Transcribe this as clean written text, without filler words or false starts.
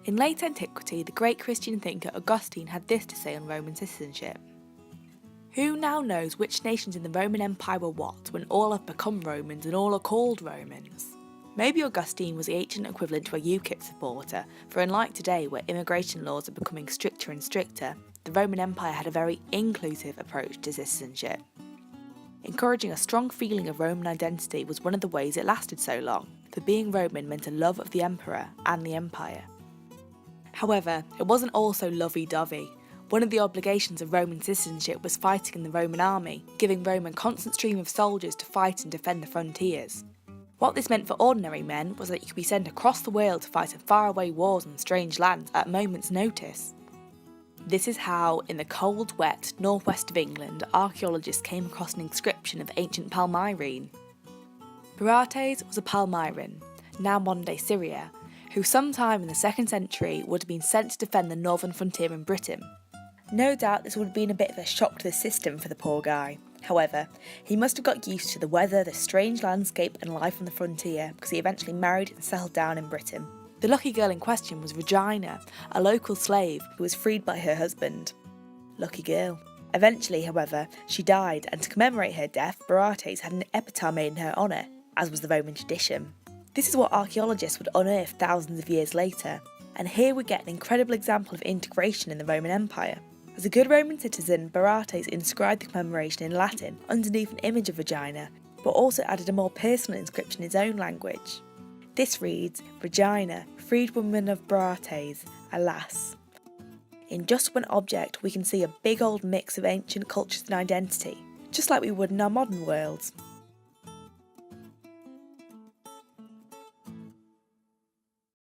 In late antiquity, the great Christian thinker Augustine had this to say on Roman citizenship. Who now knows which nations in the Roman Empire were what when all have become Romans and all are called Romans? Maybe Augustine was the ancient equivalent to a UKIP supporter, for unlike today where immigration laws are becoming stricter and stricter, the Roman Empire had a very inclusive approach to citizenship. Encouraging a strong feeling of Roman identity was one of the ways it lasted so long, for being Roman meant a love of the emperor and the empire. However, it wasn't all so lovey-dovey. One of the obligations of Roman citizenship was fighting in the Roman army, giving Rome a constant stream of soldiers to fight and defend the frontiers. What this meant for ordinary men was that you could be sent across the world to fight in faraway wars on strange lands at a moment's notice. This is how, in the cold, wet northwest of England, archaeologists came across an inscription of ancient Palmyrene. Barates was a Palmyran, now modern-day Syria, who sometime in the 2nd century would have been sent to defend the northern frontier in Britain. No doubt this would have been a bit of a shock to the system for the poor guy. However, he must have got used to the weather, the strange landscape and life on the frontier because he eventually married and settled down in Britain. The lucky girl in question was Regina, a local slave who was freed by her husband. Lucky girl. Eventually, however, she died, and to commemorate her death, Barates had an epitaph made in her honour, as was the Roman tradition. This is what archaeologists would unearth thousands of years later, and here we get an incredible example of integration in the Roman Empire. As a good Roman citizen, Barates inscribed the commemoration in Latin underneath an image of Regina, but also added a more personal inscription in his own language. This reads, Regina, freed woman of Barates, alas. In just one object we can see a big old mix of ancient cultures and identity, just like we would in our modern worlds.